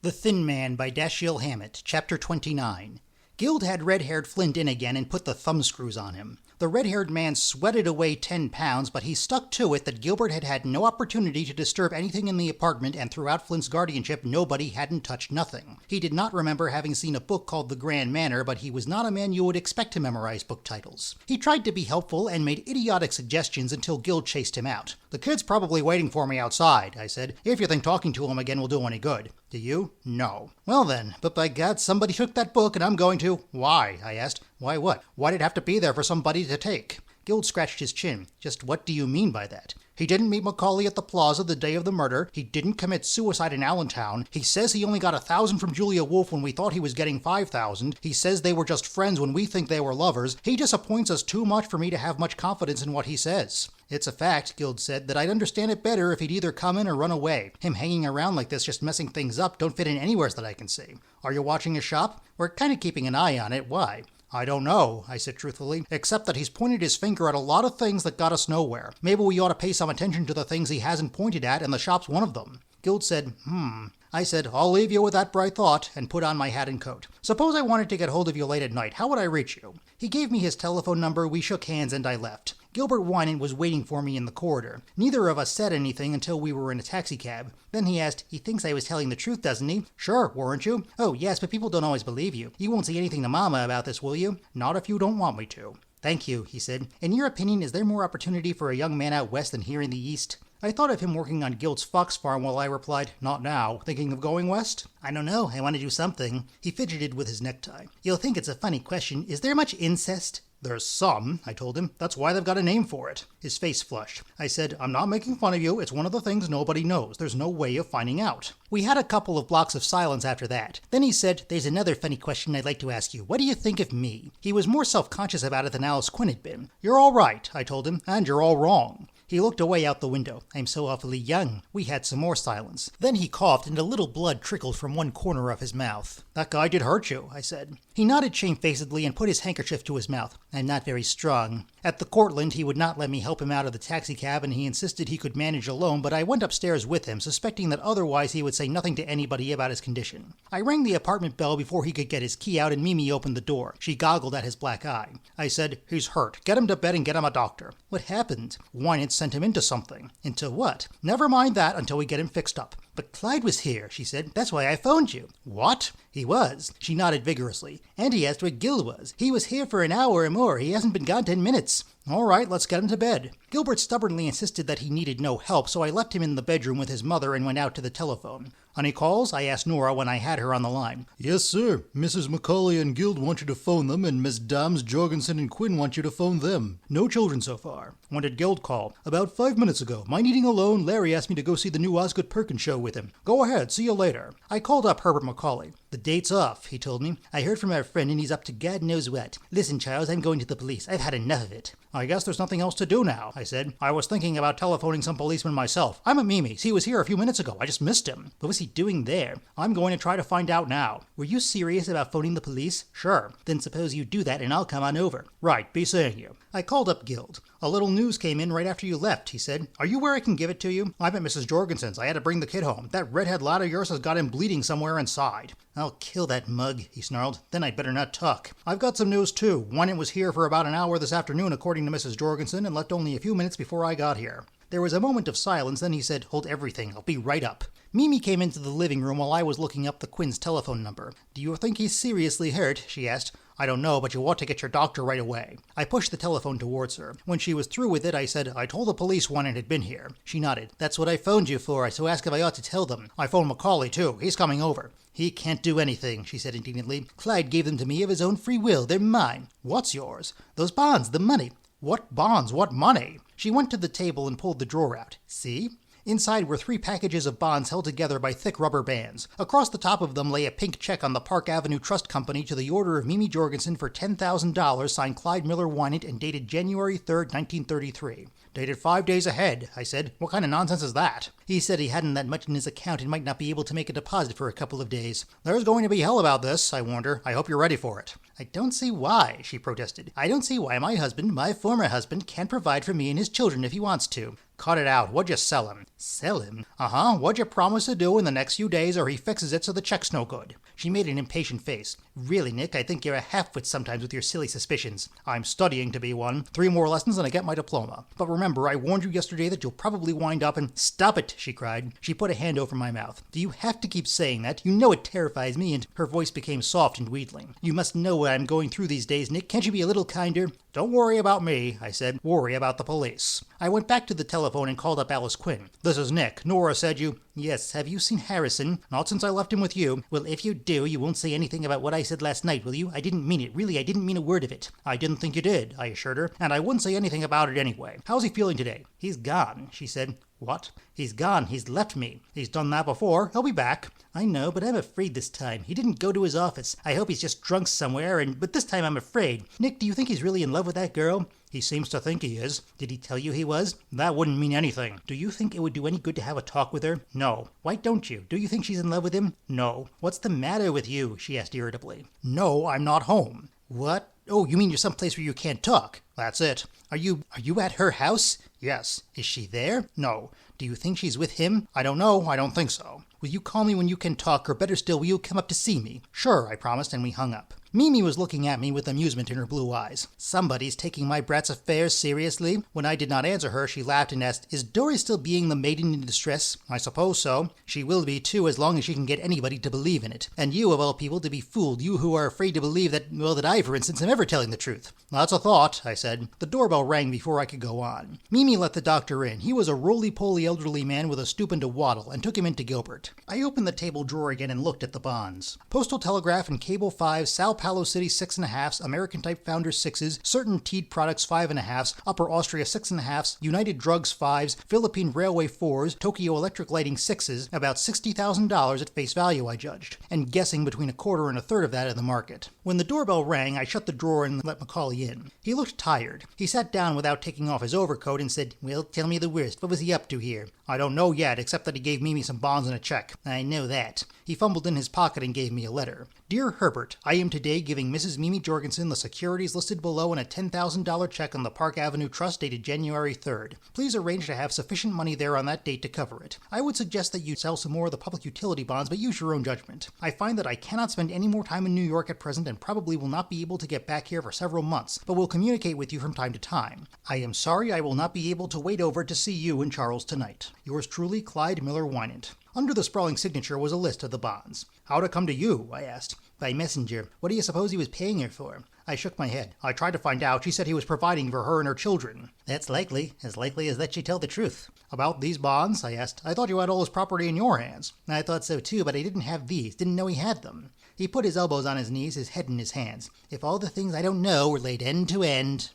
The Thin Man by Dashiell Hammett, Chapter 29. Guild had red-haired Flint in again and put the thumbscrews on him. The red-haired man sweated away 10 pounds, but he stuck to it that Gilbert had had no opportunity to disturb anything in the apartment, and throughout Flint's guardianship nobody hadn't touched nothing. He did not remember having seen a book called The Grand Manner, but he was not a man you would expect to memorize book titles. He tried to be helpful and made idiotic suggestions until Guild chased him out. "The kid's probably waiting for me outside," I said, "if you think talking to him again will do any good." "Do you?" "No." "Well then, but by God, somebody took that book and I'm going to—" "Why?" I asked. "Why what? Why'd it have to be there for somebody to take?" Guild scratched his chin. "Just what do you mean by that?" "He didn't meet Macaulay at the plaza the day of the murder. He didn't commit suicide in Allentown. He says he only got 1,000 from Julia Wolfe when we thought he was getting 5,000. He says they were just friends when we think they were lovers. He disappoints us too much for me to have much confidence in what he says." "It's a fact," Guild said, "that I'd understand it better if he'd either come in or run away. Him hanging around like this, just messing things up, don't fit in anywheres that I can see." "Are you watching his shop?" "We're kind of keeping an eye on it. Why?" "I don't know," I said truthfully, "except that he's pointed his finger at a lot of things that got us nowhere. Maybe we ought to pay some attention to the things he hasn't pointed at, and the shop's one of them." Guild said, I said, "I'll leave you with that bright thought," and put on my hat and coat. "Suppose I wanted to get hold of you late at night. How would I reach you?" He gave me his telephone number, we shook hands, and I left. Gilbert Winant was waiting for me in the corridor. Neither of us said anything until we were in a taxicab. Then he asked, "He thinks I was telling the truth, doesn't he?" "Sure, weren't you?" "Oh, yes, but people don't always believe you. You won't say anything to Mama about this, will you?" "Not if you don't want me to." "Thank you," he said. "In your opinion, is there more opportunity for a young man out west than here in the east?" I thought of him working on Guild's fox farm while I replied, "Not now. Thinking of going west?" "I don't know. I want to do something." He fidgeted with his necktie. "You'll think it's a funny question. Is there much incest?" "There's some," I told him. "That's why they've got a name for it." His face flushed. I said, "I'm not making fun of you. It's one of the things nobody knows. There's no way of finding out." We had a couple of blocks of silence after that. Then he said, "There's another funny question I'd like to ask you. What do you think of me?" He was more self-conscious about it than Alice Quinn had been. "You're all right," I told him, "and you're all wrong." He looked away out the window. "I'm so awfully young." We had some more silence. Then he coughed and a little blood trickled from one corner of his mouth. "That guy did hurt you," I said. He nodded shamefacedly and put his handkerchief to his mouth. "I'm not very strong." At the Cortland, he would not let me help him out of the taxicab, and he insisted he could manage alone, but I went upstairs with him, suspecting that otherwise he would say nothing to anybody about his condition. I rang the apartment bell before he could get his key out, and Mimi opened the door. She goggled at his black eye. I said, "He's hurt. Get him to bed and get him a doctor." "What happened?" "Winant sent him into something." "Into what?" "Never mind that until we get him fixed up." "But Clyde was here," she said. "That's why I phoned you." "What?" "He was." She nodded vigorously. "And he asked where Gil was. He was here for an hour or more. He hasn't been gone 10 minutes. "All right, let's get him to bed." Gilbert stubbornly insisted that he needed no help, so I left him in the bedroom with his mother and went out to the telephone. "Any calls?" I asked Nora when I had her on the line. "Yes, sir. Mrs. Macaulay and Guild want you to phone them, and Miss Dams, Jorgensen, and Quinn want you to phone them. No children so far." "When did Guild call?" "About 5 minutes ago. Mind eating alone? Larry asked me to go see the new Osgood Perkins show with him." "Go ahead. See you later." I called up Herbert Macaulay. "The date's off," he told me. "I heard from our friend and he's up to God knows what. Listen, Charles, I'm going to the police. I've had enough of it." "I guess there's nothing else to do now," I said. "I was thinking about telephoning some policeman myself. I'm at Mimi's. He was here a few minutes ago. I just missed him." "What was he doing there?" "I'm going to try to find out now." "Were you serious about phoning the police?" "Sure." "Then suppose you do that and I'll come on over." "Right, be seeing you." I called up Guild. "A little news came in right after you left," he said. "Are you where I can give it to you?" "I'm at Mrs. Jorgensen's. I had to bring the kid home. That redhead lad of yours has got him bleeding somewhere inside." "I'll kill that mug," he snarled. "Then I'd better not talk." "I've got some news too. Winant was here for about an hour this afternoon according to Mrs. Jorgensen and left only a few minutes before I got here." There was a moment of silence, then he said, "Hold everything. I'll be right up." Mimi came into the living room while I was looking up the Quinn's telephone number. "Do you think he's seriously hurt?" she asked. "I don't know, but you ought to get your doctor right away." I pushed the telephone towards her. When she was through with it, I said, "I told the police Winant had been here." She nodded. "That's what I phoned you for, so ask if I ought to tell them. I phoned Macaulay, too. He's coming over." "He can't do anything," she said indignantly. "Clyde gave them to me of his own free will. They're mine." "What's yours?" "Those bonds, the money." "What bonds? What money?" She went to the table and pulled the drawer out. "See?" Inside were 3 packages of bonds held together by thick rubber bands. Across the top of them lay a pink check on the Park Avenue Trust Company to the order of Mimi Jorgensen for $10,000, signed Clyde Miller Winant and dated January 3rd, 1933. "Dated 5 days ahead," I said. "What kind of nonsense is that?" He said he hadn't that much in his account and might not be able to make a deposit for a couple of days. "There's going to be hell about this," I warned her. "I hope you're ready for it." "I don't see why," she protested. "I don't see why my husband, my former husband, can't provide for me and his children if he wants to." Cut it out. What'd you sell him? Sell him? Uh-huh. What'd you promise to do in the next few days or he fixes it so the check's no good? She made an impatient face. Really, Nick, I think you're a half-wit sometimes with your silly suspicions. I'm studying to be one. 3 more lessons and I get my diploma. But remember, I warned you yesterday that you'll probably wind up and... Stop it, she cried. She put a hand over my mouth. Do you have to keep saying that? You know it terrifies me, and her voice became soft and wheedling. You must know what I'm going through these days, Nick. Can't you be a little kinder? Don't worry about me, I said. Worry about the police. I went back to the telephone and called up Alice Quinn. This is Nick. Nora said you... Yes, have you seen Harrison? Not since I left him with you. Well, if you do, you won't say anything about what I said last night, will you? I didn't mean it. Really, I didn't mean a word of it. I didn't think you did, I assured her, and I wouldn't say anything about it anyway. How's he feeling today? He's gone, she said. What? He's gone. He's left me. He's done that before. He'll be back. I know, but I'm afraid this time. He didn't go to his office. I hope he's just drunk somewhere, but this time I'm afraid. Nick, do you think he's really in love with that girl? He seems to think he is. Did he tell you he was? That wouldn't mean anything. Do you think it would do any good to have a talk with her? No. Why don't you? Do you think she's in love with him? No. What's the matter with you? She asked irritably. No, I'm not home. What? Oh, you mean you're someplace where you can't talk? That's it. Are you at her house? Yes. Is she there? No. Do you think she's with him? I don't know. I don't think so. Will you call me when you can talk, or better still, will you come up to see me? Sure, I promised, and we hung up. Mimi was looking at me with amusement in her blue eyes. Somebody's taking my brat's affairs seriously? When I did not answer her, she laughed and asked, Is Dory still being the maiden in distress? I suppose so. She will be, too, as long as she can get anybody to believe in it. And you, of all people, to be fooled. You who are afraid to believe that I, for instance, am ever telling the truth. That's a thought, I said. The doorbell rang before I could go on. Mimi let the doctor in. He was a roly-poly elderly man with a stoop and a waddle, and took him into Gilbert. I opened the table drawer again and looked at the bonds. Postal Telegraph and Cable 5, Sao Paulo City 6.5s, American Type Founders 6s, Certain Teed Products 5.5s, Upper Austria 6.5s, United Drugs 5s, Philippine Railway 4s, Tokyo Electric Lighting 6s, about $60,000 at face value, I judged, and guessing between a quarter and a third of that in the market. When the doorbell rang, I shut the drawer and let Macaulay in. He looked tired. He sat down without taking off his overcoat and said, Well, tell me the worst. What was he up to here? I don't know yet, except that he gave Mimi some bonds and a check. I know that. He fumbled in his pocket and gave me a letter. Dear Herbert, I am today giving Mrs. Mimi Jorgensen the securities listed below and a $10,000 check on the Park Avenue Trust dated January 3rd. Please arrange to have sufficient money there on that date to cover it. I would suggest that you sell some more of the public utility bonds, but use your own judgment. I find that I cannot spend any more time in New York at present and probably will not be able to get back here for several months, but will communicate with you from time to time. I am sorry I will not be able to wait over to see you and Charles tonight. Yours truly, Clyde Miller Wynant. Under the sprawling signature was a list of the bonds. How'd it come to you? I asked. By messenger. What do you suppose he was paying her for? I shook my head. I tried to find out. She said he was providing for her and her children. That's likely as that she tell the truth. About these bonds? I asked. I thought you had all his property in your hands. I thought so too, but I didn't have these. Didn't know he had them. He put his elbows on his knees, his head in his hands. If all the things I don't know were laid end to end...